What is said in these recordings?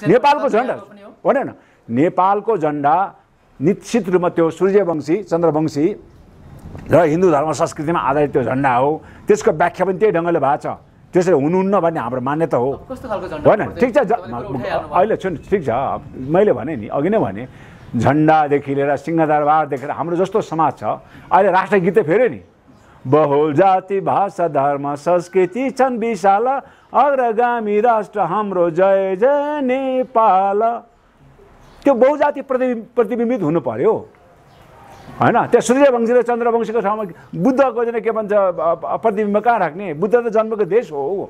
नेपालको झन्डा होइन, नेपालको झन्डा निश्चित रूपमा त्यो सूर्यवंशी चन्द्रवंशी र हिन्दू धर्म संस्कृतिमा आधारित त्यो झन्डा हो। त्यसको व्याख्या पनि त्यही ढङ्गले भएको छ। त्यसरी हुनुहुन्न भन्ने हाम्रो मान्यता हो होइन। ठिक छ, अहिले सुन, ठिक छ, मैले भने नि अघि नै भने झन्डादेखि लिएर सिंहदरबारदेखि हाम्रो जस्तो समाज छ अहिले राष्ट्रगीतै फेऱ्यो नि, बहुल जाति भाषा धर्म संस्कृति छन् विशाल अग्रगामी राष्ट्र हाम्रो जय जय नेपाल। त्यो बहुजाति प्रतिबिम्बित हुनु पर्यो होइन। त्यो सूर्यवंशी र चन्द्रवंशीको ठाउँमा बुद्धको चाहिँ के भन्छ प्रतिबिम्ब कहाँ राख्ने? बुद्ध त जन्मेको देश हो।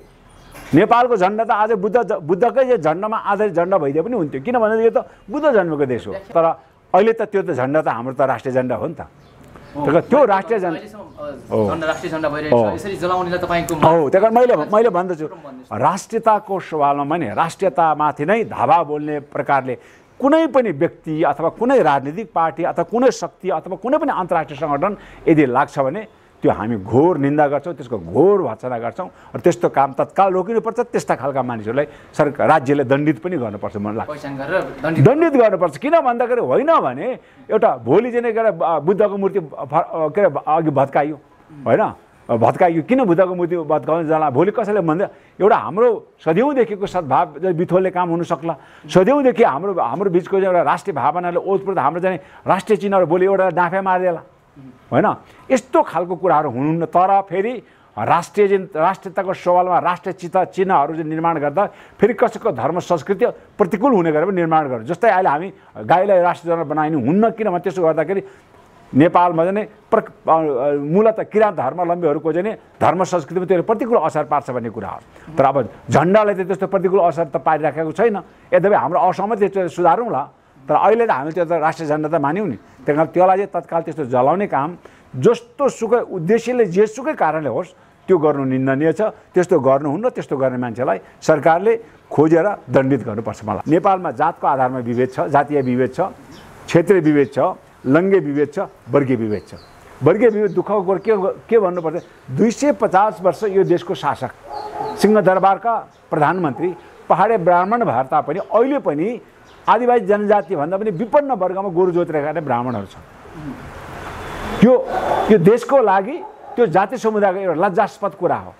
नेपालको झन्डा त आज बुद्धकै झन्डामा आधारित झन्डा भइदिए पनि हुन्थ्यो, किनभने यो त बुद्ध जन्मेको देश हो। तर अहिले त त्यो त झन्डा त हाम्रो त राष्ट्रिय झन्डा हो नि त। त्यो राष्ट्रिय झन्डा हो। त्यही कारण मैले भन्दछु राष्ट्रियताको सवालमा भने राष्ट्रियतामाथि नै धावा बोल्ने प्रकारले कुनै पनि व्यक्ति अथवा कुनै राजनीतिक पार्टी अथवा कुनै शक्ति अथवा कुनै पनि अन्तर्राष्ट्रिय सङ्गठन यदि लाग्छ भने त्यो हामी घोर निन्दा गर्छौँ, त्यसको घोर भर्त्सना गर्छौँ र त्यस्तो काम तत्काल रोकिनुपर्छ। त्यस्ता खालका मानिसहरूलाई सरकार राज्यले दण्डित पनि गर्नुपर्छ, मलाई लाग्छ दण्डित गर्नुपर्छ। किन भन्दाखेरि होइन भने एउटा भोलि चाहिँ के अरे बुद्धको मूर्ति के अरे अघि भत्काइयो होइन, भत्काइयो किन बुद्धको मूर्ति भत्काउनु जाला? भोलि कसैले भन्दा एउटा हाम्रो सदैवदेखिको सद्भाव बिथोल्ने काम हुन सक्ला। सदैवदेखि हाम्रो बिचको एउटा राष्ट्रिय भावनाले ओतप्रोत हाम्रो चाहिँ राष्ट्रिय चिन्हहरू भोलि एउटा डाँफे मारिदेला होइन। यस्तो खालको कुराहरू हुनुहुन्न। तर फेरि राष्ट्रियताको सवालमा राष्ट्रिय चिन्हहरू चाहिँ निर्माण गर्दा फेरि कसैको धर्म संस्कृति प्रतिकूल हुने गरेर निर्माण गर्छ। जस्तै अहिले हामी गाईलाई राष्ट्रिय चिन्ह बनाइनु हुन्न, किनभने त्यसो गर्दाखेरि नेपालमा चाहिँ मूलतः किराँत धर्मावलम्बीहरूको चाहिँ धर्म संस्कृतिमा त्यो प्रतिकूल असर पार्छ भन्ने कुरा हो। तर अब झन्डाले त त्यस्तो प्रतिकूल असर त पारिराखेको छैन। यद्यपि हाम्रो असहमति त्यो सुधारौँला, तर अहिले त हामीले त्यो त राष्ट्रिय झन्डा त मान्यौँ नि। त्यही कारण त्यसलाई चाहिँ तत्काल त्यस्तो जलाउने काम जस्तो सुकै उद्देश्यले जेसुकै कारणले होस् त्यो गर्नु निन्दनीय छ। त्यस्तो गर्नुहुन्न। त्यस्तो गर्ने मान्छेलाई सरकारले खोजेर दण्डित गर्नुपर्छ। मलाई नेपालमा जातको आधारमा विभेद छ, जातीय विभेद छ, क्षेत्रीय विभेद छ, लङ्गे विभेद छ, वर्गीय विभेद छ। वर्गीय विभेद दुःखको कुरो के भन्नुपर्छ? 250 वर्ष यो देशको शासक सिंहदरबारका प्रधानमन्त्री पहाडे ब्राह्मण भए तापनि अहिले पनि आदिवासी जनजाति भन्दा पनि विपन्न वर्गमा गोरु जोतेका ब्राह्मणहरू छन्। यो देशको लागि त्यो जाति समुदायको एउटा लज्जास्पद कुरा हो।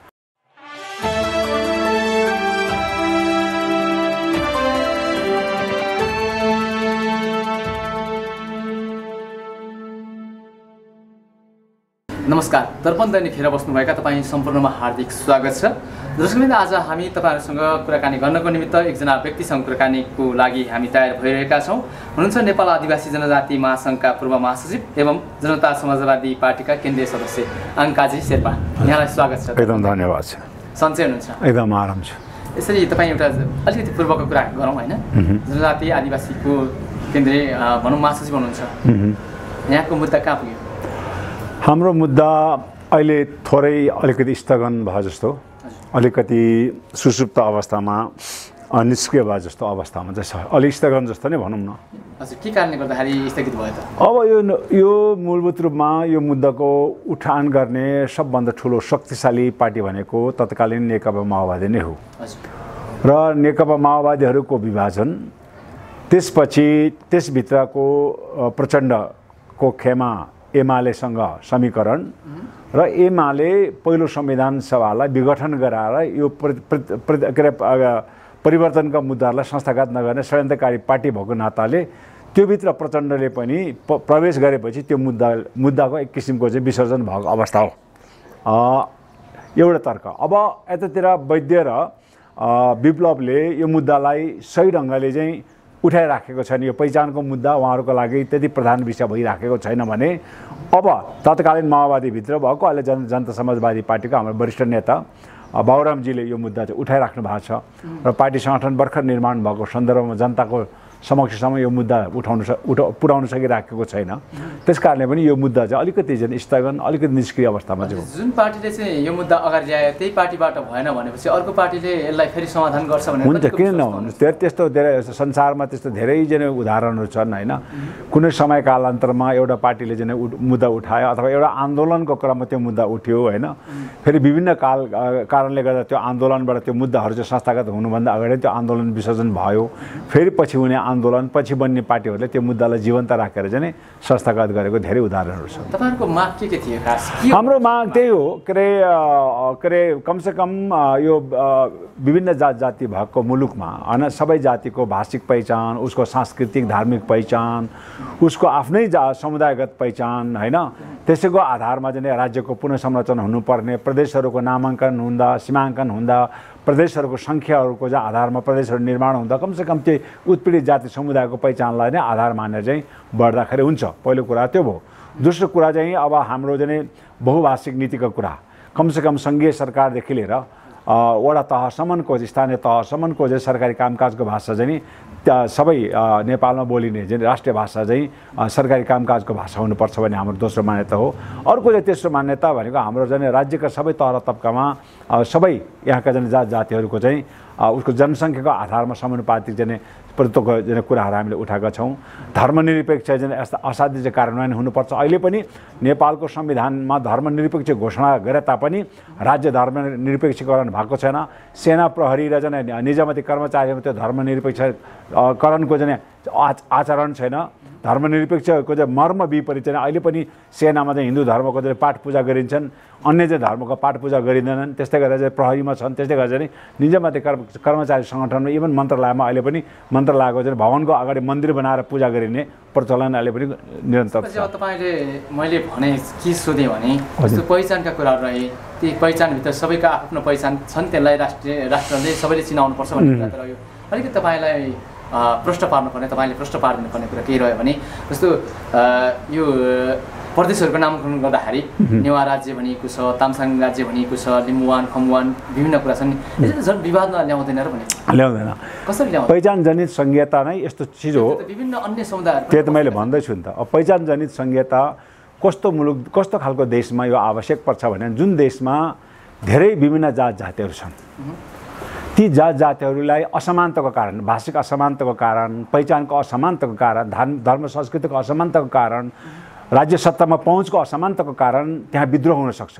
नमस्कार, दर्पण दैनिक हेरेर बस्नुभएका तपाईँ सम्पूर्णमा हार्दिक स्वागत छ। दर्शकवृन्द, आज हामी तपाईँहरूसँग कुराकानी गर्नको निमित्त एकजना व्यक्तिसँग कुराकानीको लागि हामी तयार भइरहेका छौँ। हुनुहुन्छ नेपाल आदिवासी जनजाति महासङ्घका पूर्व महासचिव एवं जनता समाजवादी पार्टीका केन्द्रीय सदस्य अङ्काजी शेर्पा। यहाँलाई स्वागत छ। एकदम धन्यवाद छ। सन्चै हुनुहुन्छ? एकदम आराम छ। यसरी तपाईँ एउटा अलिकति पूर्वको कुरा गरौँ होइन। जनजाति आदिवासीको केन्द्रीय भनौँ महासचिव हुनुहुन्छ, यहाँको मुद्दा कहाँ पुग्यो? हाम्रो मुद्दा अहिले अलिकति स्थगन भयो जस्तो, अलिकति सुसुप्त अवस्थामा निष्क्रिय भए जस्तो अवस्थामा चाहिँ छ। अलिक स्थगन जस्तो नै भनौँ न। हजुर, के कारणले गर्दाखेरि स्थगित भयो त? अब यो मूलभूत रूपमा यो मुद्दाको उठान गर्ने सबभन्दा ठुलो शक्तिशाली पार्टी भनेको तत्कालीन नेकपा माओवादी नै हो र नेकपा माओवादीहरूको विभाजन, त्यसपछि त्यसभित्रको प्रचण्डको खेमा एमालेसँग समीकरण र एमाले पहिलो संविधान सभालाई विघटन गराएर यो परिवर्तनका मुद्दाहरूलाई संस्थागत नगर्ने षड्यन्त्रकारी पार्टी भएको नाताले त्योभित्र प्रचण्डले पनि प्रवेश गरेपछि त्यो मुद्दाको एक किसिमको चाहिँ विसर्जन भएको अवस्था हो। एउटा तर्क। अब यतातिर वैद्य र विप्लवले यो मुद्दालाई सही ढङ्गले चाहिँ उठाइराखेको छैन। यो पहिचानको मुद्दा उहाँहरूको लागि त्यति प्रधान विषय भइराखेको छैन भने अब तत्कालीन माओवादीभित्र भएको अहिले जनता समाजवादी पार्टीको हाम्रो वरिष्ठ नेता बाबुरामजीले यो मुद्दा चाहिँ उठाइराख्नु भएको छ र पार्टी सङ्गठन भर्खर निर्माण भएको सन्दर्भमा जनताको समक्षसम्म यो मुद्दा पुर्याउन सकिराखेको छैन। त्यस कारणले पनि यो मुद्दा चाहिँ अलिकति चाहिँ स्थगन, अलिकति निष्क्रिय अवस्थामा छ। जुन पार्टीले चाहिँ यो मुद्दा अगाडि ल्यायो त्यही पार्टीबाट भएन भनेपछि अर्को पार्टीले यसलाई फेरि समाधान गर्छ भने हुन्छ, किन नहुनु। त्यस्तो धेरै संसारमा त्यस्तो धेरैजना उदाहरणहरू छन् होइन। कुनै समय कालान्तरमा एउटा पार्टीले चाहिँ मुद्दा उठायो अथवा एउटा आन्दोलनको क्रममा त्यो मुद्दा उठ्यो होइन, फेरि विभिन्न कारणले गर्दा त्यो आन्दोलनबाट त्यो मुद्दाहरू चाहिँ संस्थागत हुनुभन्दा अगाडि त्यो आन्दोलन विसर्जन भयो, फेरि पछि हुने आन्दोलन, पछि बन्ने पार्टीहरूले त्यो मुद्दालाई जीवन्त राखेर चाहिँ संस्थागत गरेको धेरै उदाहरणहरू छन्। तपाईँहरूको माग के थियो खास? हाम्रो माग त्यही हो, के अरे कमसेकम यो विभिन्न जाति भएको मुलुकमा होइन, सबै जातिको भाषिक पहिचान, उसको सांस्कृतिक धार्मिक पहिचान, उसको आफ्नै समुदायगत पहिचान होइन, त्यसैको आधारमा चाहिँ राज्यको पुनर्संरचना हुनुपर्ने, प्रदेशहरूको नामाङ्कन हुँदा, सीमाङ्कन हुँदा, प्रदेशहरूको सङ्ख्याहरूको चाहिँ आधारमा प्रदेशहरू निर्माण हुँदा कमसेकम त्यही उत्पीडित जाति समुदायको पहिचानलाई नै आधार मानेर चाहिँ बढ्दाखेरि हुन्छ। पहिलो कुरा त्यो भयो। दोस्रो कुरा चाहिँ अब हाम्रो चाहिँ बहुभाषिक नीतिको कुरा, कमसेकम सङ्घीय सरकारदेखि लिएर वडा तहसम्मको, स्थानीय तहसम्मको चाहिँ सरकारी कामकाजको भाषा चाहिँ सबै नेपालमा बोलिने चाहिँ राष्ट्रिय भाषा चाहिँ सरकारी कामकाजको भाषा हुनुपर्छ भन्ने हाम्रो दोस्रो मान्यता हो। अर्को चाहिँ तेस्रो मान्यता भनेको हाम्रो चाहिँ राज्यका सबै तह तब्कामा सबै यहाँका चाहिँ जातिहरूको चाहिँ उसको जनसङ्ख्याको आधारमा समानुपातिक चाहिँ प्रभुत्वको कुराहरू हामीले उठाएका छौँ। धर्मनिरपेक्ष चाहिँ यस्ता असाध्य चाहिँ कार्यान्वयन हुनुपर्छ। अहिले पनि नेपालको संविधानमा धर्मनिरपेक्ष घोषणा गरे तापनि राज्य धर्मनिरपेक्षीकरण भएको छैन। सेना प्रहरी र चाहिँ निजामती कर्मचारीमा त्यो धर्मनिरपेक्षकरणको चाहिँ आचरण छैन। धर्मनिरपेक्षको चाहिँ मर्म विपरीत चाहिँ अहिले पनि सेनामा चाहिँ हिन्दू धर्मको चाहिँ पाठ पूजा गरिन्छन्, अन्य चाहिँ धर्मको पाठ पूजा गरिँदैनन्। त्यस्तै गरेर चाहिँ प्रहरीमा छन्, त्यस्तै गरेर चाहिँ निजामती कर्मचारी सङ्गठनमा इभन मन्त्रालयमा अहिले पनि मन्त्रालयको चाहिँ भवनको अगाडि मन्दिर बनाएर पूजा गरिने प्रचलन अहिले पनि निरन्तर छ। तपाईँले मैले भने के सोधेँ भने जस्तो पहिचानका कुराहरू रहे, ती पहिचानभित्र सबैका आफ्नो पहिचान छन्, त्यसलाई राष्ट्रले सबैले चिनाउनुपर्छ भन्ने कुरा त रह्यो। अलिकति तपाईँलाई प्रश्न पार्नुपर्ने, तपाईँले प्रश्न पारिदिनुपर्ने कुरा के रह्यो भने जस्तो यो प्रदेशहरूको नामाङ्कन गर्दाखेरि नेवा राज्य भनिएको छ, तामसाङ राज्य भनिएको छ, लिम्बुवान, खम्बुवान विभिन्न कुरा छन्, यसले झन् विवादमा ल्याउँदैन र भने ल्याउँदैन। कसरी ल्याउँदैन? पहिचानजनित संहिता नै यस्तो चिज हो। विभिन्न अन्य समुदायहरू त्यही त मैले भन्दैछु नि त। अब पहिचानजनित संहिता कस्तो मुलुक, कस्तो खालको देशमा यो आवश्यक पर्छ भने जुन देशमा धेरै विभिन्न जातिहरू छन्, ती जातिहरूलाई असमानताको कारण, भाषिक असमानताको कारण, पहिचानको असमानताको कारण, धर्म संस्कृतिको असमानताको कारण, राज्य सत्तामा पहुँचको असमानताको कारण त्यहाँ विद्रोह हुनसक्छ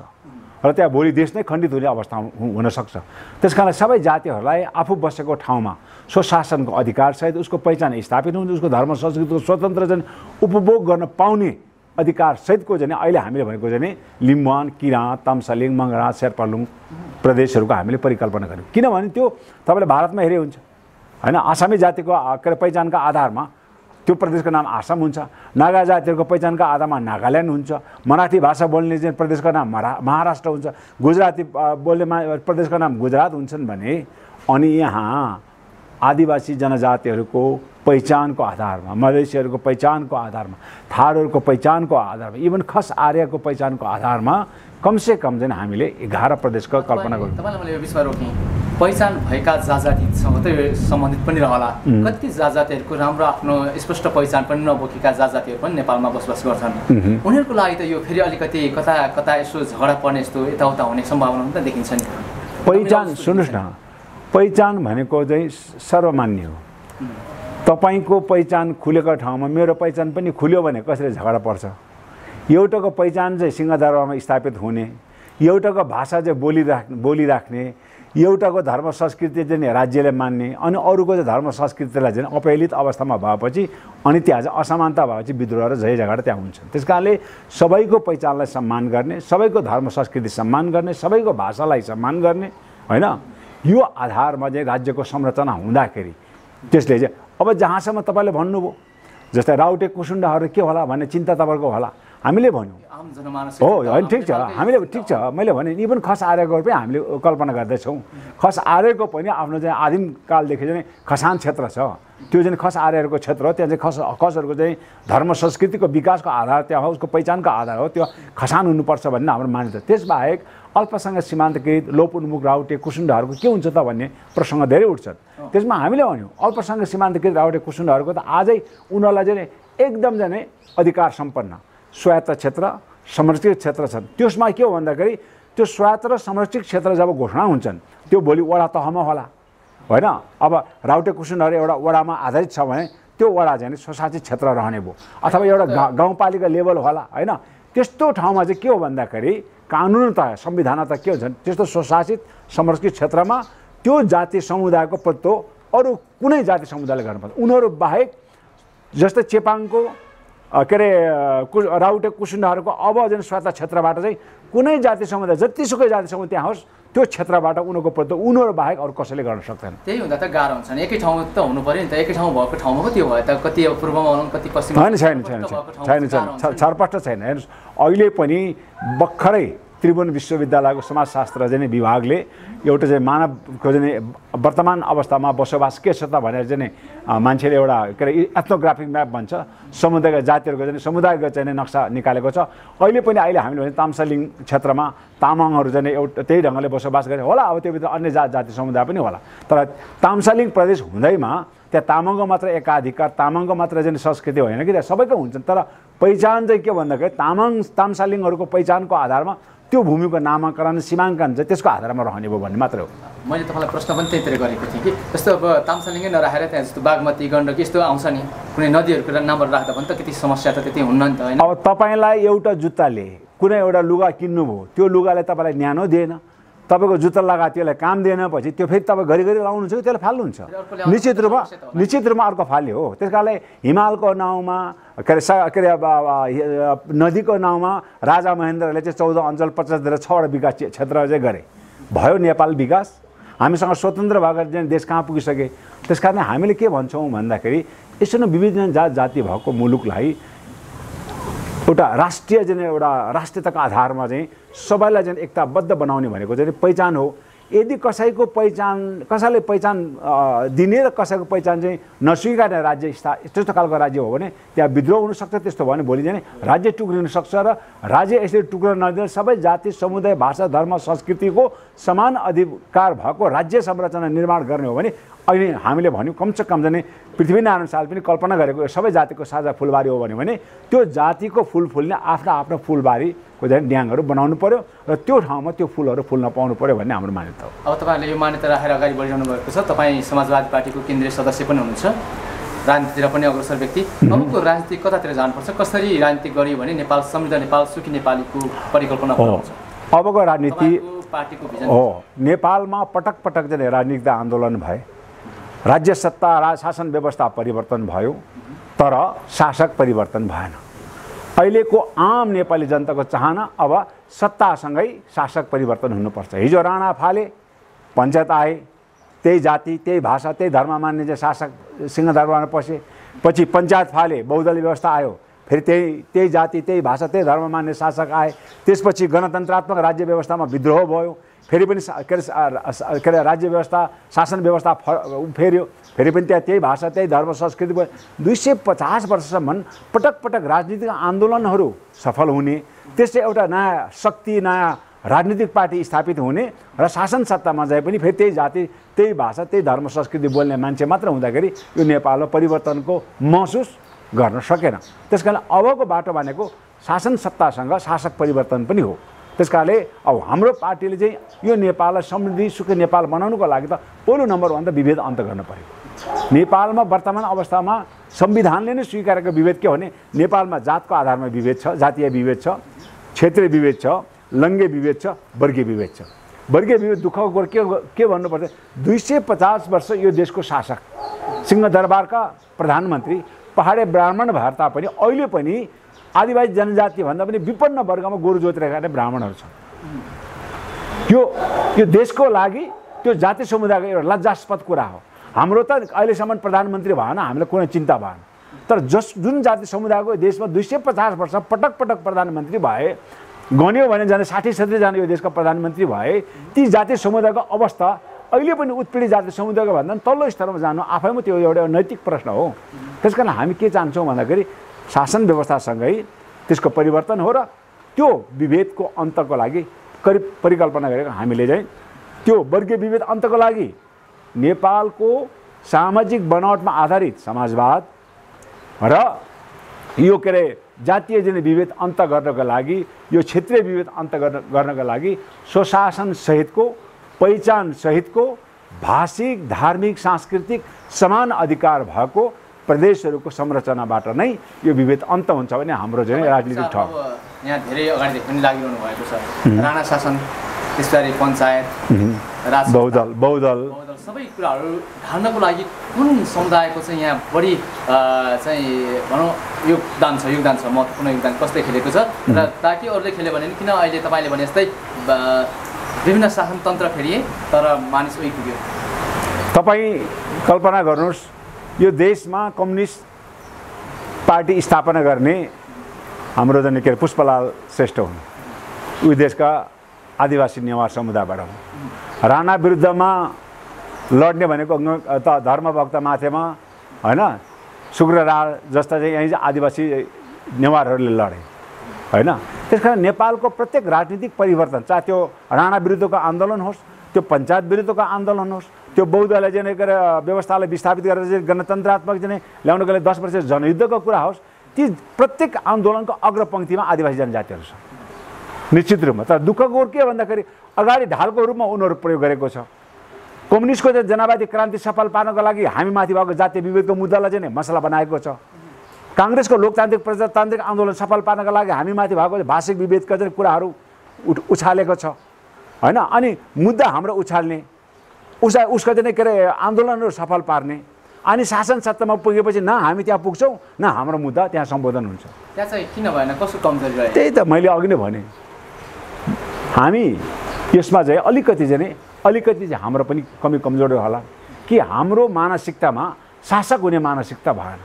र त्यहाँ भोलि देश नै खण्डित हुने अवस्था हुनसक्छ। त्यस कारण सबै जातिहरूलाई आफू बसेको ठाउँमा स्वशासनको अधिकारसहित उसको पहिचान स्थापित हुन्छ, उसको धर्म संस्कृतिको स्वतन्त्र चाहिँ उपभोग गर्न पाउने अधिकारसहितको चाहिँ अहिले हामीले भनेको चाहिँ लिम्बुवान, किराँत, ताम्सालिङ, मगराज, शेर्पालुङ प्रदेशहरूको हामीले परिकल्पना गर्यौँ। किनभने त्यो तपाईँले भारतमा हेरे हुन्छ होइन, आसामी जातिको पहिचानका आधारमा त्यो प्रदेशको नाम आसाम हुन्छ, नागा जातिहरूको पहिचानका आधारमा नागाल्यान्ड हुन्छ, मराठी भाषा बोल्ने चाहिँ प्रदेशको नाम महाराष्ट्र हुन्छ, गुजराती बोल्ने प्रदेशको नाम गुजरात हुन्छन् भने अनि यहाँ आदिवासी जनजातिहरूको पहिचानको आधारमा, मधेसीहरूको पहिचानको आधारमा, थारूहरूको पहिचानको आधारमा, इभन खस आर्यको पहिचानको आधारमा कमसेकम चाहिँ हामीले 11 प्रदेशको कल्पना गर्यौँ। तपाईँलाई मैले यो विषयमा रोकेँ, पहिचान भएका जातिसँग त सम्बन्धित पनि रहला। कति जातिहरूको राम्रो आफ्नो स्पष्ट पहिचान पनि नबोकेका जातिहरू पनि नेपालमा बसोबास गर्छन्। उनीहरूको लागि त यो फेरि अलिकति कता कता यसो झगडा पर्ने यस्तो यताउता हुने सम्भावना पनि त देखिन्छ नि। पहिचान सुन्नुहोस् न, पहिचान भनेको चाहिँ सर्वमान्य हो। तपाईँको पहिचान खुलेको ठाउँमा मेरो पहिचान पनि खुल्यो भने कसरी झगडा पर्छ? एउटाको पहिचान चाहिँ सिंहदरबारमा स्थापित हुने, एउटाको भाषा चाहिँ बोलिराख्ने, एउटाको धर्म संस्कृति चाहिँ राज्यले मान्ने, अनि अरूको चाहिँ धर्म संस्कृतिलाई चाहिँ अपहेलित अवस्थामा भएपछि अनि त्यहाँ चाहिँ असमानता भएपछि विद्रोह र झै झगडा त्यहाँ हुन्छ। त्यस कारणले सबैको पहिचानलाई सम्मान गर्ने, सबैको धर्म संस्कृति सम्मान गर्ने, सबैको भाषालाई सम्मान गर्ने होइन, यो आधारमा चाहिँ राज्यको संरचना हुँदाखेरि त्यसले चाहिँ अब जहाँसम्म तपाईँले भन्नुभयो जस्तै राउटे कुसुन्डाहरू के होला भन्ने चिन्ता तपाईँको होला। हामीले भन्यौँ आम जनमानस हो होइन ठिक छ हामीले ठिक छ मैले भने इभन खस आर्यको पनि हामीले कल्पना गर्दैछौँ खस आर्यको पनि आफ्नो चाहिँ आदिमकालदेखि चाहिँ खसान क्षेत्र छ त्यो चाहिँ खस आर्यहरूको क्षेत्र हो त्यहाँ चाहिँ खसहरूको चाहिँ धर्म संस्कृतिको विकासको आधार त्यहाँ हो उसको पहिचानको आधार हो त्यो खसान हुनुपर्छ भन्ने हाम्रो मान्यता त्यसबाहेक अल्पसँग सीमान्तकृत लोप उन्मुख राउटे कुसुण्डहरूको के हुन्छ त भन्ने प्रसङ्ग धेरै उठ्छन् त्यसमा हामीले भन्यौँ अल्पसँग सीमान्तकृत राउटे कुसुण्डहरूको त आजै उनीहरूलाई चाहिँ एकदम चाहिँ अधिकार सम्पन्न स्वायत्त क्षेत्र संरक्षित क्षेत्र छन् त्यसमा के हो भन्दाखेरि त्यो स्वायत्त र संरक्षित क्षेत्र जब घोषणा हुन्छन् त्यो भोलि वडा तहमा होला होइन अब राउटे कुसुण्डहरू एउटा वडामा आधारित छ भने त्यो वडा चाहिँ स्वशासित क्षेत्र रहने भयो अथवा एउटा गाउँपालिका लेभल होला होइन त्यस्तो ठाउँमा चाहिँ के हो भन्दाखेरि कानुनतः संविधानतः के हुन्छ त्यस्तो स्वशासित संरक्षित क्षेत्रमा त्यो जाति समुदायको प्रतित्व अरू कुनै जाति समुदायले गर्नुपर्छ उनीहरू बाहेक जस्तै चेपाङको के अरे राउटे कुसुण्डाहरूको अब जुन स्वायत्त क्षेत्रबाट चाहिँ कुनै जाति समुदाय जतिसुकै जाति समुदाय त्यहाँ होस् त्यो क्षेत्रबाट उनीहरूको प्रतित्व उनीहरू बाहेक अरू कसैले गर्न सक्दैन त्यही हुँदा त गाह्रो हुन्छ नि एकै ठाउँ त हुनु पर्यो नि त एकै ठाउँ भएको ठाउँमा पो त्यो भयो त कति अब पूर्वमा हुनु कति पश्चिममा छैन छरपष्ट छैन हेर्नुहोस् अहिले पनि भर्खरै त्रिभुवन विश्वविद्यालयको समाजशास्त्र चाहिँ विभागले एउटा चाहिँ मानवको चाहिँ वर्तमान अवस्थामा बसोबास के छ त भनेर चाहिँ मान्छेले एउटा के अरे एथ्नोग्राफिक म्याप भन्छ समुदायका जातिहरूको चाहिँ समुदायको चाहिँ नक्सा निकालेको छ अहिले हामीले भने ताम्सालिङ क्षेत्रमा तामाङहरू चाहिँ एउटा त्यही ढङ्गले बसोबास गरे होला अब त्योभित्र अन्य जाति समुदाय पनि होला तर ताम्सालिङ प्रदेश हुँदैमा त्यहाँ तामाङको मात्र एकाधिकार तामाङको मात्र चाहिँ संस्कृति होइन कि त्यहाँ सबैको हुन्छन् तर पहिचान चाहिँ के भन्दाखेरि तामसालिङहरूको पहिचानको आधारमा त्यो भूमिको नामाकरण सीमाङ्कन चाहिँ त्यसको आधारमा रहने भयो भन्ने मात्रै हो मैले तपाईँलाई प्रश्न पनि त्यहीतिर गरेको थिएँ कि जस्तो अब तामसालिङै नराखेर त्यहाँ जस्तो बागमती गण्डकी यस्तो आउँछ नि कुनै नदीहरूको नामहरू राख्दा पनि त त्यति समस्या त त्यति हुन्न नि त होइन अब तपाईँलाई एउटा जुत्ताले कुनै एउटा लुगा किन्नुभयो त्यो लुगाले तपाईँलाई न्यानो दिएन तपाईँको जुत्ता लगाए त्यसलाई काम दिएन पछि त्यो फेरि तपाईँ घरिघरि लाउनुहुन्छ कि त्यसलाई फाल्नुहुन्छ निश्चित रूपमा अर्को फाल्यो हो त्यस कारणले हिमालको नाउँमा के अरे नदीको नाउँमा राजा महेन्द्रले चाहिँ 14 अञ्चल 50 दिएर 6वटा विकास क्षेत्र चाहिँ गरे भयो नेपाल विकास हामीसँग स्वतन्त्र भएर चाहिँ देश कहाँ पुगिसके त्यस कारण हामीले के भन्छौँ भन्दाखेरि यसो न विविध जाति भएको मुलुकलाई एउटा राष्ट्रिय चाहिँ एउटा राष्ट्रियताको आधारमा चाहिँ सबैलाई चाहिँ एकताबद्ध बनाउने भनेको चाहिँ पहिचान हो यदि कसैले पहिचान दिने र कसैको पहिचान चाहिँ नस्वीकार्ने राज्य त्यस्तो खालको राज्य हो भने त्यहाँ विद्रोह हुनसक्छ त्यस्तो भयो भने भोलि चाहिँ राज्य टुक्रिन सक्छ र राज्य यसरी टुक्रिन नदिएर सबै जाति समुदाय भाषा धर्म संस्कृतिको समान अधिकार भएको राज्य संरचना निर्माण गर्ने हो भने अहिले हामीले भन्यौँ कमसेकम चाहिँ पृथ्वीनारायण शाहले पनि कल्पना गरेको सबै जातिको साझा फुलबारी हो भने त्यो जातिको फुल फुल्ने आफ्नो फुलबारीको चाहिँ ड्याङहरू बनाउनु पर्यो र त्यो ठाउँमा त्यो फुलहरू फुल्न पाउनु पर्यो भन्ने हाम्रो मान्यता हो अब तपाईँहरूले यो मान्यता राखेर अगाडि बढिरहनु भएको छ तपाईँ समाजवादी पार्टीको केन्द्रीय सदस्य पनि हुनुहुन्छ राजनीतितिर पनि अग्रसर व्यक्ति अबको राजनीति कतातिर जानुपर्छ कसरी राजनीति गरियो भने नेपाल समृद्ध नेपाल सुखी नेपालीको परिकल्पना बनाउँछ अबको राजनीति पार्टीको भिजन हो नेपालमा पटक चाहिँ राजनीतिक आन्दोलन भए राज्य सत्ता शासन व्यवस्था परिवर्तन भयो तर शासक परिवर्तन भएन अहिलेको आम नेपाली जनताको चाहना अब सत्तासँगै शासक परिवर्तन हुनुपर्छ हिजो राणा फाले पञ्चायत आए त्यही जाति त्यही भाषा त्यही धर्म मान्ने चाहिँ शासक सिंहदरबारमा पसे पछि पञ्चायत फाले बहुदलीय व्यवस्था आयो फेरि त्यही जाति त्यही भाषा त्यही धर्म मान्ने शासक आए त्यसपछि गणतन्त्रात्मक राज्य व्यवस्थामा विद्रोह भयो फेरि पनि के अरे राज्य व्यवस्था शासन व्यवस्था फेर्यो फेरि पनि त्यही भाषा त्यही धर्म संस्कृति भयो 250 वर्षसम्म पटक राजनीतिक आन्दोलनहरू सफल हुने त्यसले एउटा नयाँ शक्ति नयाँ राजनीतिक पार्टी स्थापित हुने र शासन सत्तामा जाए पनि फेरि त्यही जाति त्यही भाषा त्यही धर्म संस्कृति बोल्ने मान्छे मात्र हुँदाखेरि यो नेपालमा परिवर्तनको महसुस गर्न सकेन त्यसकारण अबको बाटो भनेको शासन सत्तासँग शासक परिवर्तन पनि हो त्यसकारणले अब हाम्रो पार्टीले चाहिँ यो नेपाललाई समृद्धि सुखी नेपाल बनाउनुको लागि त पहिलो नम्बर 1 त विभेद अन्त गर्न पर्यो नेपालमा वर्तमान अवस्थामा संविधानले नै स्वीकारेको विभेद के हो भने नेपालमा जातको आधारमा विभेद छ जातीय विभेद छ क्षेत्रीय विभेद छ लङ्गे विभेद छ वर्गीय विभेद छ वर्गीय विभेद दुःखको कुरो के भन्नुपर्छ 250 वर्ष यो देशको शासक सिंहदरबारका प्रधानमन्त्री पहाडे ब्राह्मण भए तापनि अहिले पनि आदिवासी जनजाति भन्दा पनि विपन्न वर्गमा गोरु जोतिरहेका ब्राह्मणहरू छन् यो देशको लागि त्यो जाति समुदायको एउटा लज्जास्पद कुरा हो हाम्रो त अहिलेसम्म प्रधानमन्त्री भएन हामीलाई कुनै चिन्ता भएन तर जुन जाति समुदायको देशमा 250 वर्ष पटक पटक प्रधानमन्त्री भए, गन्यो भने झन् 60-70 जना यो देशका प्रधानमन्त्री भए, ती जाति समुदायको अवस्था अहिले पनि उत्पीडित जाति समुदायको भन्दा तल्लो स्तरमा जानु आफैमा त्यो एउटा नैतिक प्रश्न हो। त्यसकारण हामी के चाहन्छौँ भन्दाखेरि शासन व्यवस्थासँगै त्यसको परिवर्तन हो र त्यो विभेदको अन्तको लागि परिकल्पना गरेको हामीले चाहिँ त्यो वर्गीय विभेद अन्तको लागि नेपालको सामाजिक बनावटमा आधारित समाजवाद र यो के अरे जातीय जन विभेद अन्त गर्नको लागि, यो क्षेत्रीय विभेद अन्त गर्नको लागि स्वशासन सहितको, पहिचान सहितको, भाषिक, धार्मिक, सांस्कृतिक समान अधिकार भएको प्रदेशहरूको संरचनाबाट नै यो विभेद अन्त हुन्छ भने हाम्रो चाहिँ राजनीतिक ठहर। यहाँ धेरै अगाडिदेखि पनि लागिरहनु भएको छ, राणा शासन, त्यसरी पञ्चायत राज, बहुदल सबै कुराहरू ढाल्नको लागि कुन समुदायको चाहिँ यहाँ बढी चाहिँ भनौँ योगदान छ, महत्त्वपूर्ण योगदान कसले खेलेको छ र ताकि अरूले खेल्यो भने किन अहिले तपाईँले भने जस्तै विभिन्न शासन तन्त्र फेरिए तर मानिस उही पुग्यो। तपाईँ कल्पना गर्नुहोस्, यो देशमा कम्युनिस्ट पार्टी स्थापना गर्ने हाम्रो जन के अरे पुष्पलाल श्रेष्ठ हुन्, उही देशका आदिवासी नेवार समुदायबाट हुन्। राणा विरुद्धमा लड्ने भनेको त धर्मभक्त माथेमा होइन, शुक्रराज जस्ता चाहिँ यहीँ आदिवासी नेवारहरूले लडे होइन। त्यसकारण नेपालको प्रत्येक राजनीतिक परिवर्तन, चाहे त्यो राणा विरुद्धको आन्दोलन होस्, त्यो पञ्चायत विरुद्धको आन्दोलन होस्, त्यो बहुदलले चाहिँ के अरे व्यवस्थालाई विस्थापित गरेर चाहिँ गणतन्त्रात्मक चाहिँ ल्याउनको लागि 10 वर्ष जनयुद्धको कुरा होस्, ती प्रत्येक आन्दोलनको अग्रपङ्क्तिमा आदिवासी जनजातिहरू छ निश्चित रूपमा। तर दुःखको कुरो के भन्दाखेरि अगाडि ढालको रूपमा उनीहरू प्रयोग गरेको छ। कम्युनिस्टको चाहिँ जनावादी क्रान्ति सफल पार्नको लागि हामी माथि भएको जातीय विभेदको मुद्दालाई चाहिँ मसला बनाएको छ। काङ्ग्रेसको लोकतान्त्रिक प्रजातान्त्रिक आन्दोलन सफल पार्नको लागि हामी माथि भएको भाषिक विभेदका चाहिँ कुराहरू उछालेको छ होइन। अनि मुद्दा हाम्रो उछाल्ने, उसको चाहिँ के अरे आन्दोलनहरू सफल पार्ने, अनि शासन सत्तामा पुगेपछि न हामी त्यहाँ पुग्छौँ न हाम्रो मुद्दा त्यहाँ सम्बोधन हुन्छ। त्यहाँ चाहिँ किन भएन, कसो कमजोरी रह्यो? त्यही त मैले अघि नै भने, हामी यसमा चाहिँ अलिकति चाहिँ हाम्रो पनि कमी कमजोरी होला कि हाम्रो मानसिकतामा शासक हुने मानसिकता भएन।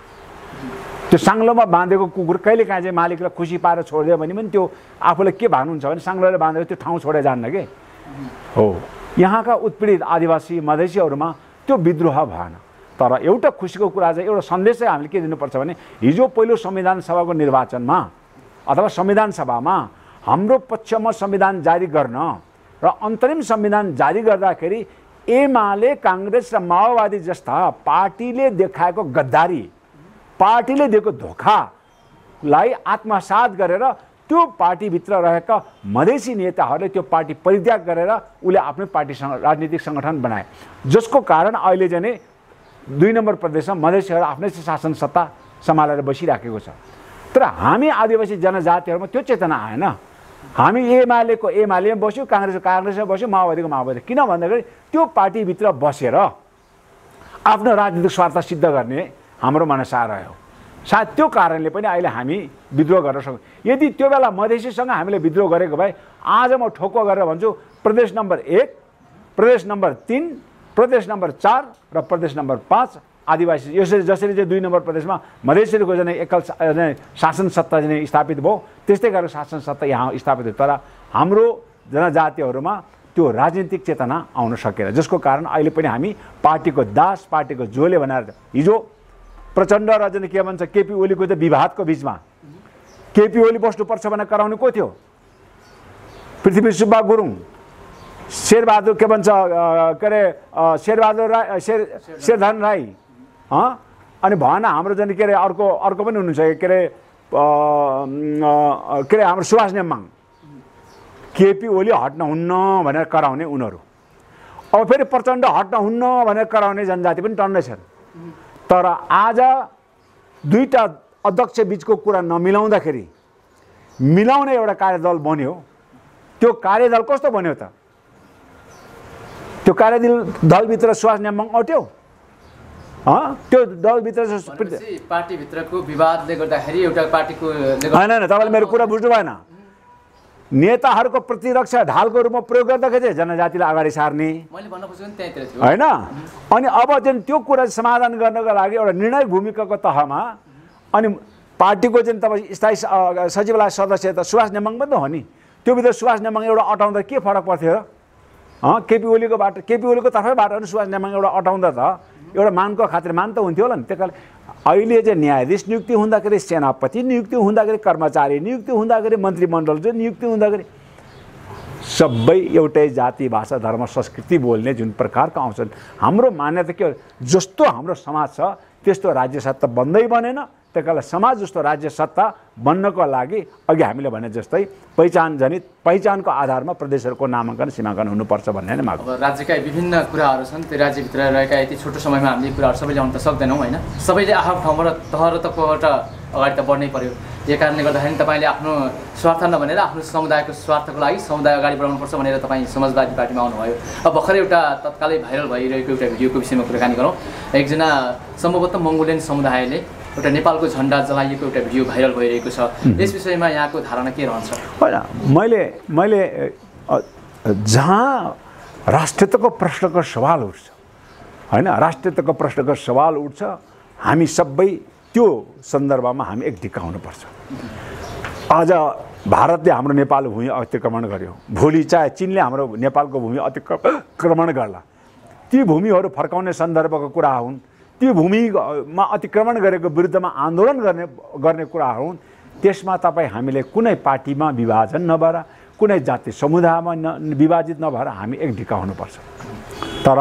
त्यो साङ्लोमा बाँधेको कुकुर कहिले काहीँ चाहिँ मालिकलाई खुसी पारेर छोडिदियो भने पनि त्यो आफूलाई के भाग्नुहुन्छ भने साङ्लोले बाँधेको त्यो ठाउँ छोडेर जान्न के हो। यहाँका उत्पीडित आदिवासी मधेसीहरूमा त्यो विद्रोह भएन। तर एउटा खुसीको कुरा चाहिँ एउटा सन्देश चाहिँ हामीले के दिनुपर्छ भने हिजो पहिलो संविधान सभाको निर्वाचनमा अथवा संविधान सभामा हाम्रो पक्षमा संविधान जारी गर्न र अन्तरिम संविधान जारी गर्दाखेरि एमाले, काङ्ग्रेस र माओवादी जस्ता पार्टीले देखाएको गद्दारी, पार्टीले दिएको धोखालाई आत्मसात गरेर त्यो पार्टीभित्र रहेका मधेसी नेताहरूले त्यो पार्टी परित्याग गरेर उसले आफ्नै पार्टी राजनीतिक सङ्गठन बनाए, जसको कारण अहिले चाहिँ 2 नम्बर प्रदेशमा मधेसीहरू आफ्नै शासन सत्ता सम्हालेर बसिराखेको छ। तर हामी आदिवासी जनजातिहरूमा त्यो चेतना आएन। हामी एमालेको एमालेमा बस्यो, काङ्ग्रेसमा बस्यो, माओवादीको माओवादी। किन भन्दाखेरि त्यो पार्टीभित्र बसेर आफ्नो राजनीतिक स्वार्थ सिद्ध गर्ने हाम्रो मनसा रह्यो। सायद त्यो कारणले पनि अहिले हामी विद्रोह गर्न सक्छौँ। यदि त्यो बेला मधेसीसँग हामीले विद्रोह गरेको भए आज म ठोक्क गरेर भन्छु प्रदेश नम्बर 1, प्रदेश नम्बर 3, प्रदेश नम्बर 4 र प्रदेश नम्बर 5 आदिवासी, यसरी जसरी चाहिँ 2 नम्बर प्रदेशमा मधेसीहरूको चाहिँ एकल शासन सत्ता चाहिँ स्थापित भयो, त्यस्तै गरेर शासन सत्ता यहाँ स्थापित भयो। तर हाम्रो जनजातिहरूमा त्यो राजनीतिक चेतना आउन सकेन, जसको कारण अहिले पनि हामी पार्टीको दास, पार्टीको झोले बनाएर हिजो प्रचण्ड र चाहिँ के भन्छ केपी ओलीको चाहिँ विवादको बिचमा केपी ओली बस्नुपर्छ भनेर कराउने को थियो? पृथ्वी सुब्बा गुरुङ, शेरबहादुर के भन्छ के अरे शेरबहादुर राई, शेरधन राई, अनि भएन हाम्रो चाहिँ के अरे अर्को पनि हुनुहुन्छ के अरे हाम्रो सुभाष नेम्बाङ। केपी ओली हट्न हुन्न भनेर कराउने उनीहरू, अब फेरि प्रचण्ड हट्न हुन्न भनेर कराउने जनजाति पनि टन्नै छन्। तर आज दुईटा अध्यक्ष बिचको कुरा नमिलाउँदाखेरि मिलाउने एउटा कार्यदल बन्यो। त्यो कार्यदल कस्तो बन्यो त? त्यो कार्यदलभित्र सुभाष नेम्बाङ अट्यो, त्यो दलभित्र पार्टीभित्रको विवादले गर्दाखेरि एउटा पार्टीको होइन, तपाईँले मेरो कुरा बुझ्नु भएन। नेताहरूको प्रतिरक्षा ढालको रूपमा प्रयोग गर्दाखेरि जनजातिलाई अगाडि सार्ने होइन। अनि अब चाहिँ त्यो कुरा समाधान गर्नको लागि एउटा निर्णायक भूमिकाको तहमा अनि पार्टीको चाहिँ तपाईँ स्थायी सचिवालय सदस्य त सुभाष नेमाङ पनि त हो नि, त्यो भित्र सुभाष नेमाङ एउटा अटाउँदा के फरक पर्थ्यो र? केपी ओलीको तर्फैबाट पनि सुभाष नेमाङ एउटा अटाउँदा त एउटा मानको खातिर मान त हुन्थ्यो होला नि। त्यही कारण अहिले चाहिँ न्यायाधीश नियुक्ति हुँदाखेरि, सेनापति नियुक्ति हुँदाखेरि, कर्मचारी नियुक्ति हुँदाखेरि, मन्त्रीमण्डल चाहिँ नियुक्ति हुँदाखेरि सबै एउटै जाति भाषा धर्म संस्कृति बोल्ने जुन प्रकारका आउँछन्। हाम्रो मान्यता के हो, जस्तो हाम्रो समाज छ त्यस्तो राज्य सत्ता बन्दै बनेन। त्यही कारण समाज जस्तो राज्य सत्ता बन्नको लागि अघि हामीले भने जस्तै पहिचानको आधारमा प्रदेशहरूको नामाङ्कन सीमाङ्कन हुनुपर्छ भन्ने नै माग। अब राज्यका विभिन्न कुराहरू छन्, त्यो राज्यभित्र रहेका यति छोटो समयमा हामीले कुराहरू सबै ल्याउन त सक्दैनौँ होइन। सबैले आफ्नो ठाउँबाट तहबाट अगाडि त बढ्नै पर्यो। यही कारणले गर्दाखेरि तपाईँले आफ्नो स्वार्थ नभनेर आफ्नो समुदायको स्वार्थको लागि समुदाय अगाडि बढाउनुपर्छ भनेर तपाईँ समाजवादी पार्टीमा आउनुभयो। अब भर्खरै एउटा तत्कालै भाइरल भइरहेको एउटा भिडियोको विषयमा कुराकानी गरौँ। एकजना सम्भवतः मङ्गोलियन समुदायले एउटा नेपालको झन्डा जलाइएको एउटा भिडियो भाइरल भइरहेको छ। यस विषयमा यहाँको धारणा के रहन्छ? होइन, मैले जहाँ राष्ट्रियताको प्रश्नको सवाल उठ्छ होइन, राष्ट्रियताको प्रश्नको सवाल उठ्छ, हामी सबै त्यो सन्दर्भमा हामी एक ढिक्का हुनुपर्छ। आज भारतले हाम्रो नेपाल भूमि अतिक्रमण गर्यो, भोलि चाहे चीनले हाम्रो नेपालको भूमि अतिक्रमण गर्ला, ती भूमिहरू फर्काउने सन्दर्भको कुरा हुन्। ती भूमिमा अतिक्रमण गरेको विरुद्धमा आन्दोलन गर्ने कुरा हुन्। त्यसमा तपाईँ हामीले कुनै पार्टीमा विभाजन नभएर, कुनै जाति समुदायमा विभाजित नभएर हामी एक ढिक्का हुनुपर्छ। तर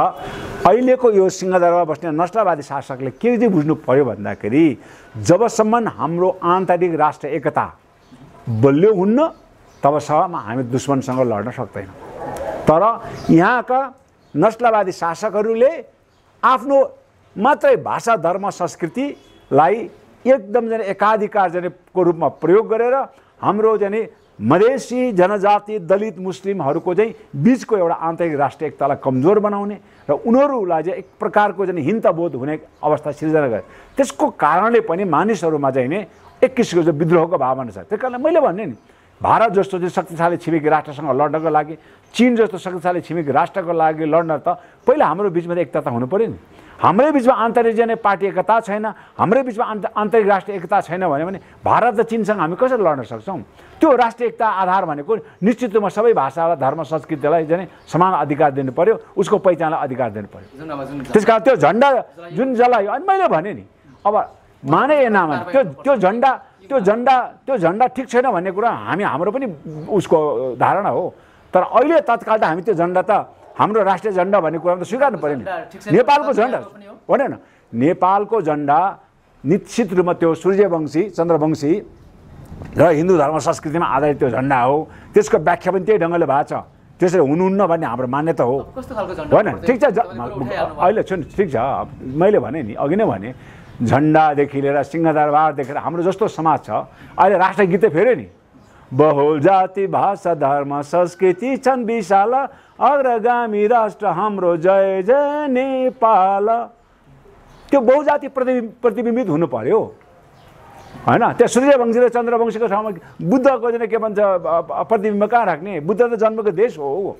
अहिलेको यो सिंहदरबारमा बस्ने नस्लवादी शासकले के चाहिँ बुझ्नु पर्यो भन्दाखेरि, जबसम्म हाम्रो आन्तरिक राष्ट्र एकता बलियो हुन्न तबसम्म हामी दुश्मनसँग लड्न सक्दैनौँ। तर यहाँका नस्लवादी शासकहरूले आफ्नो मात्रै भाषा धर्म संस्कृतिलाई एकदम जाने एकाधिकार जानेको रूपमा प्रयोग गरेर हाम्रो जाने मधेसी जनजाति दलित मुस्लिमहरूको चाहिँ बिचको एउटा आन्तरिक राष्ट्रिय एकतालाई कमजोर बनाउने र उनीहरूलाई चाहिँ एक प्रकारको चाहिँ हिंसाबोध हुने अवस्था सिर्जना गरे। त्यसको कारणले पनि मानिसहरूमा चाहिँ नि एक किसिमको चाहिँ विद्रोहको भावना छ। त्यही कारण मैले भने नि, भारत जस्तो चाहिँ शक्तिशाली छिमेकी राष्ट्रसँग लड्नको लागि, चीन जस्तो शक्तिशाली छिमेकी राष्ट्रको लागि लड्न त पहिला हाम्रो बिचमा एकता त हुनु पर्यो नि। हाम्रै बिचमा आन्तरिक जाने पार्टी एकता छैन, हाम्रै बिचमा आन्तरिक राष्ट्रिय एकता छैन भने भारत र चीनसँग हामी कसरी लड्न सक्छौँ? त्यो राष्ट्रिय एकता आधार भनेको निश्चित रूपमा सबै भाषा धर्म संस्कृतिलाई जाने समान अधिकार दिनु पर्यो, उसको पहिचानलाई अधिकार दिनु पर्यो। त्यसकारण त्यो झन्डा जुन जलायो, अनि मैले भने नि, अब माने या नमाने त्यो झन्डा ठिक छैन भन्ने कुरा हाम्रो पनि उसको धारणा हो। तर अहिले तत्काल त हामी त्यो झन्डा त हाम्रो राष्ट्रिय झन्डा भन्ने कुरा त स्वीकार्नु पर्यो नि। नेपालको झन्डा होइन, नेपालको झन्डा निश्चित रूपमा त्यो सूर्यवंशी चन्द्रवंशी र हिन्दू धर्म संस्कृतिमा आधारित त्यो झन्डा हो। त्यसको व्याख्या पनि त्यही ढङ्गले भएको छ, त्यसरी हुनुहुन्न भन्ने हाम्रो मान्यता हो होइन। ठिक छ, अहिले सुन, ठिक छ, मैले भने नि अघि नै भने, झन्डादेखि लिएर सिंहदरबारदेखि हाम्रो जस्तो समाज छ, अहिले राष्ट्रगीतै फेऱ्यो नि, बहुल जाति भाषा धर्म संस्कृति छन् विशाल, अग्रगामी राष्ट्र हाम्रो जय जय नेपाल। त्यो बहुजाति प्रतिबिम्बित हुनु पर्यो होइन। त्यो सूर्यवंशी र चन्द्रवंशीको ठाउँमा बुद्धको चाहिँ के भन्छ प्रतिबिम्ब कहाँ राख्ने? बुद्ध त जन्मेको देश हो।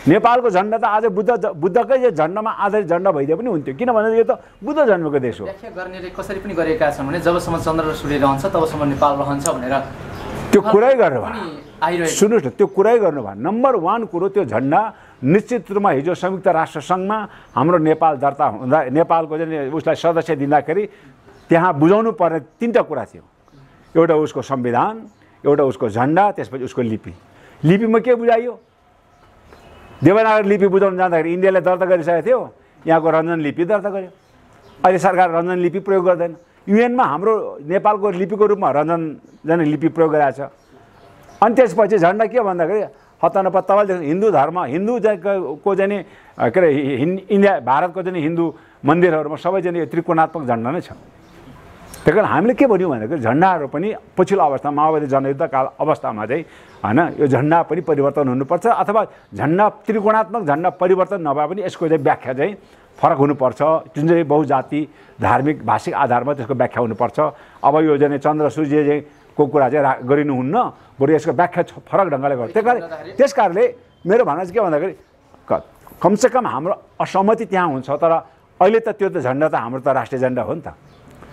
नेपालको झन्डा त आज बुद्धकै झन्डामा आधारित झन्डा भइदिए पनि हुन्थ्यो, किनभने यो त बुद्ध जन्मेको देश हो। व्याख्या गर्नेले कसरी पनि गरेका छन् भने जबसम्म चन्द्र र सूर्य रहन्छ तबसम्म नेपाल रहन्छ भनेर त्यो कुरै गर्नु भयो। सुन्नुहोस् न, त्यो कुरै गर्नु भयो। नम्बर 1 कुरो, त्यो झन्डा निश्चित रूपमा हिजो संयुक्त राष्ट्र सङ्घमा हाम्रो नेपाल दर्ता हुँदा नेपालको चाहिँ उसलाई सदस्य दिँदाखेरि त्यहाँ बुझाउनु पर्ने 3टा कुरा थियो। एउटा उसको संविधान, एउटा उसको झन्डा, त्यसपछि उसको लिपि। लिपिमा के बुझाइयो? देवनागरी लिपि बुझाउन जाँदाखेरि इन्डियाले दर्ता गरिसकेको थियो, यहाँको रञ्जन लिपि दर्ता गर्यो। अहिले सरकार रञ्जन लिपि प्रयोग गर्दैन। युएनमा हाम्रो नेपालको लिपिको रूपमा रञ्जन लिपि प्रयोग गरिरहेको छ। अनि त्यसपछि झन्डा के भन्दाखेरि हत्तानपत्ता तपाईँले हिन्दू धर्म हिन्दूको चाहिँ के अरे इन्डिया भारतको चाहिँ हिन्दू मन्दिरहरूमा सबै चाहिँ त्रिकोणात्मक झन्डा नै छ। त्यही कारण हामीले के भन्यौँ भन्दाखेरि झन्डाहरू पनि पछिल्लो अवस्थामा माओवादी जनयुद्धकाल अवस्थामा चाहिँ होइन, यो झन्डा पनि परिवर्तन हुनुपर्छ, अथवा झन्डा त्रिकोणात्मक झन्डा परिवर्तन नभए पनि यसको चाहिँ व्याख्या चाहिँ फरक हुनुपर्छ। जुन चाहिँ बहुजाति धार्मिक भाषिक आधारमा त्यसको व्याख्या हुनुपर्छ। अब यो चाहिँ चन्द्र सूर्य चाहिँ को कुरा चाहिँ गरिनुहुन्न, बरु यसको व्याख्या फरक ढङ्गले गर्छ। त्यस कारणले मेरो भनाइ चाहिँ के भन्दाखेरि कमसेकम हाम्रो असहमति त्यहाँ हुन्छ, तर अहिले त त्यो त झन्डा त हाम्रो त राष्ट्रिय झन्डा हो नि त।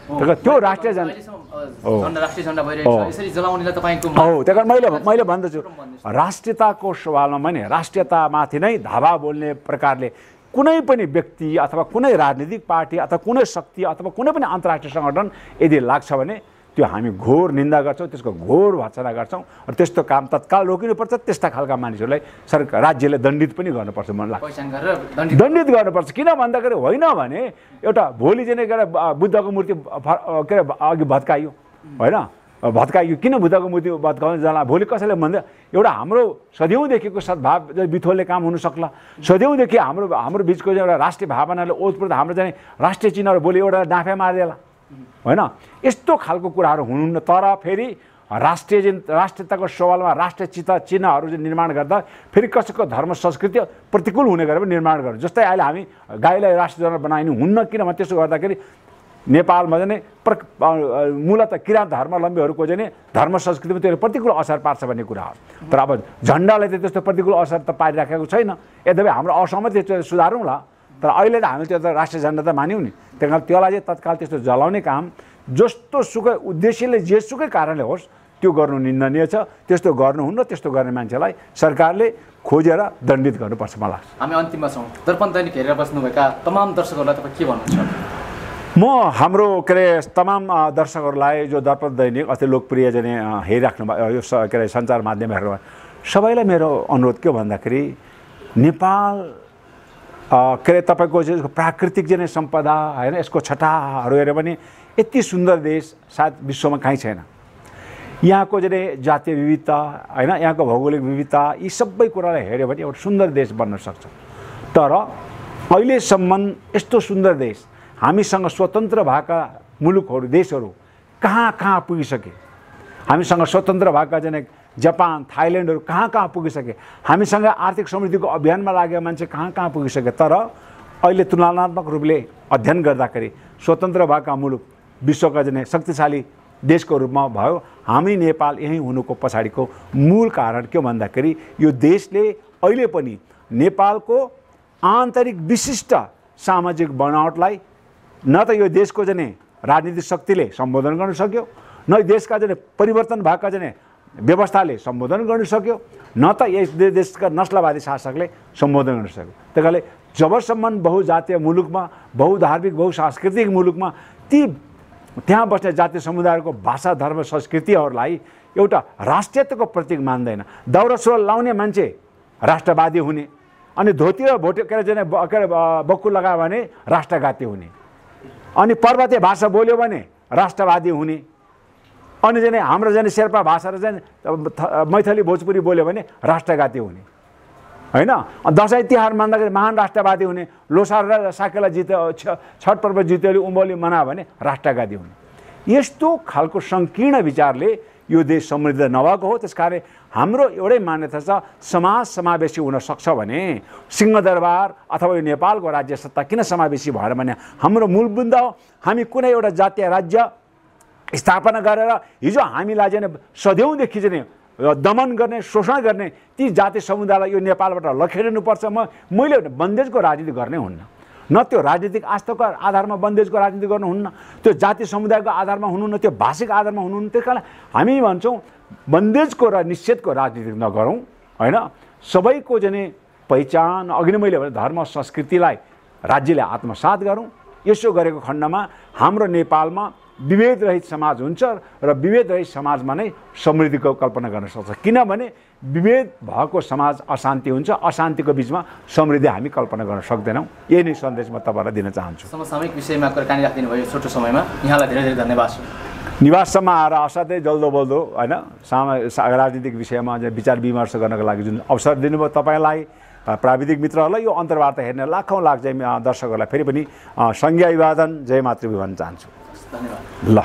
त्यो राष्ट्रिय झन्डा भइरहेको छ यसरी जलाउनेलाई तपाईको हो। त्यही कारण मैले भन्दछु राष्ट्रियताको सवालमा पनि राष्ट्रियतामाथि नै धावा बोल्ने प्रकारले कुनै पनि व्यक्ति अथवा कुनै राजनीतिक पार्टी अथवा कुनै शक्ति अथवा कुनै पनि अन्तर्राष्ट्रिय सङ्गठन यदि लाग्छ भने त्यो हामी घोर निन्दा गर्छौँ, त्यसको घोर भर्त्सना गर्छौँ र त्यस्तो काम तत्काल रोकिनुपर्छ। त्यस्ता खालका मानिसहरूलाई सरकार राज्यले दण्डित पनि गर्नुपर्छ मन लाग्छ। दण्डित गर्नुपर्छ। किन भन्दाखेरि होइन भने एउटा भोलि चाहिँ के अरे बुद्धको मूर्ति के अरे अघि भत्काइयो होइन, भत्काइयो किन बुद्धको मूर्ति भत्काउने जना भोलि कसैले भन्दा एउटा हाम्रो सदैवदेखिको सद्भाव बिथोल्ने काम हुन सक्ला। सदैवदेखि हाम्रो बिचको एउटा राष्ट्रिय भावनाले ओतप्रोत हाम्रो चाहिँ राष्ट्रिय चिन्हहरू भोलि एउटा डाँफे मारिदेला होइन। यस्तो खालको कुराहरू हुनुहुन्न। तर फेरि राष्ट्रियताको सवालमा राष्ट्रिय चिन्हहरू चाहिँ निर्माण गर्दा फेरि कसैको धर्म संस्कृति प्रतिकूल हुने गरेर निर्माण गर्नु। जस्तै अहिले हामी गाईलाई राष्ट्रिय जनावर बनाइनु हुन्न किनभने त्यसो गर्दाखेरि नेपालमा चाहिँ मूलतः किराँत धर्मावलम्बीहरूको चाहिँ धर्म संस्कृतिमा त्यो प्रतिकूल असर पार्छ भन्ने कुरा हो। तर अब झन्डाले त त्यस्तो प्रतिकूल असर त पारिराखेको छैन। यद्यपि हाम्रो असहमति त्यो सुधारौँला। तर अहिले त हामीले त्यो त राष्ट्रिय झन्डा त मान्यौँ नि। त्यही कारण त्यसलाई चाहिँ तत्काल त्यस्तो जलाउने काम जस्तो सुकै उद्देश्यले जेसुकै कारणले होस् त्यो गर्नु निन्दनीय छ। त्यस्तो गर्नुहुन्न। त्यस्तो गर्ने मान्छेलाई सरकारले खोजेर दण्डित गर्नुपर्छ मलाई लाग्छ। हामी अन्तिममा छौँ। दर्पण दैनिक हेरेर बस्नुभएका तमाम दर्शकहरूलाई तपाईँ के भन्नुहुन्छ? म हाम्रो के अरे तमाम दर्शकहरूलाई जो दर्पण दैनिक अति लोकप्रिय चाहिँ हेरिराख्नु यो के अरे सञ्चार माध्यमहरूमा सबैलाई मेरो अनुरोध के भन्दाखेरि नेपाल के अरे तपाईँको चाहिँ प्राकृतिक चाहिँ सम्पदा होइन यसको छटाहरू हेऱ्यो भने यति सुन्दर देश सायद विश्वमा कहीँ छैन। यहाँको चाहिँ जातीय विविधता होइन यहाँको भौगोलिक विविधता यी सबै कुरालाई हेऱ्यो भने एउटा सुन्दर देश बन्न सक्छ। तर अहिलेसम्म यस्तो सुन्दर देश हामीसँग स्वतन्त्र भएका मुलुकहरू देशहरू कहाँ कहाँ पुगिसके। हामीसँग स्वतन्त्र भएका चाहिँ जापान थाइल्यान्डहरू कहाँ कहाँ पुगिसके। हामीसँग आर्थिक समृद्धिको अभियानमा लागेका मान्छे कहाँ कहाँ पुगिसके। तर अहिले तुलनात्मक रूपले अध्ययन गर्दाखेरि स्वतन्त्र भएका मुलुक विश्वका चाहिँ शक्तिशाली देशको रूपमा भयो। हामी नेपाल यहीँ हुनुको पछाडिको मूल कारण के भन्दाखेरि यो देशले अहिले पनि नेपालको आन्तरिक विशिष्ट सामाजिक बनावटलाई न त यो देशको चाहिँ राजनीतिक शक्तिले सम्बोधन गर्न सक्यो, न देशका चाहिँ परिवर्तन भएका चाहिँ व्यवस्थाले सम्बोधन गर्न सक्यो, न त यस देशका नस्लवादी शासकले सम्बोधन गर्न सक्यो। त्यही कारणले जबसम्म बहुजातीय मुलुकमा बहुधार्मिक बहुसांस्कृतिक मुलुकमा त्यहाँ बस्ने जातीय समुदायको भाषा धर्म संस्कृतिहरूलाई एउटा राष्ट्रियताको प्रतीक मान्दैन। दौरा सुरुवाल लाउने मान्छे राष्ट्रवादी हुने अनि धोती र भोटे के अरे बक्खु लगायो भने राष्ट्रघाती हुने अनि पर्वतीय भाषा बोल्यो भने राष्ट्रवादी हुने अनि चाहिँ हाम्रो चाहिँ शेर्पा भाषा र चाहिँ मैथली भोजपुरी बोल्यो भने राष्ट्रघाती हुने होइन। दसैँ तिहार मान्दाखेरि महान राष्ट्रवादी हुने। लोसार र साकेला छठ पर्व जितेली उँभौली मनायो भने राष्ट्रघाती हुने। यस्तो खालको सङ्कीर्ण विचारले यो देश समृद्ध नभएको हो। त्यसकारण हाम्रो एउटै मान्यता छ समाज समावेशी हुन सक्छ भने सिंहदरबार अथवा यो नेपालको राज्य सत्ता किन समावेशी भएर भने हाम्रो मूल बुन्दा हो। हामी कुनै एउटा जातीय राज्य स्थापना गरेर हिजो हामीलाई चाहिँ सदैवदेखि चाहिँ दमन गर्ने शोषण गर्ने ती जातीय समुदायलाई यो नेपालबाट लखेरिनुपर्छ। मैले बन्देजको राजनीति गर्ने हुन्न। न त्यो राजनीतिक आस्थाको आधारमा बन्देजको राजनीति गर्नुहुन्न, त्यो जातीय समुदायको आधारमा हुनुहुन्न, त्यो भाषिक आधारमा हुनुहुन्न। त्यस कारण हामी भन्छौँ बन्देजको र निषेधको राजनीति नगरौँ होइन। सबैको चाहिँ पहिचान अघि नै मैले भने धर्म संस्कृतिलाई राज्यले आत्मसात गरौँ। यसो गरेको खण्डमा हाम्रो नेपालमा विभेद रहित समाज हुन्छ र विभेद रहित समाजमा नै समृद्धिको कल्पना गर्न सक्छ। किनभने विभेद भएको समाज अशान्ति हुन्छ, अशान्तिको बिचमा समृद्धि हामी कल्पना गर्न सक्दैनौँ। यही नै सन्देश म तपाईँलाई दिन चाहन्छु। समसामयिक विषयमा कुराकानी राखिदिनु भयो छोटो समयमा, यहाँलाई धेरै धेरै धन्यवाद। निवाससम्म आएर असाध्यै जल्दो बल्दो होइन राजनीतिक विषयमा विचार विमर्श गर्नको लागि जुन अवसर दिनुभयो तपाईँलाई प्राविधिक मित्रहरूलाई यो अन्तर्वार्ता हेर्ने लाखौँ लाख दर्शकहरूलाई फेरि पनि सङ्घीय अभिवादन जय मातृभूमि भन्न चाहन्छु। धन्यवाद। ल।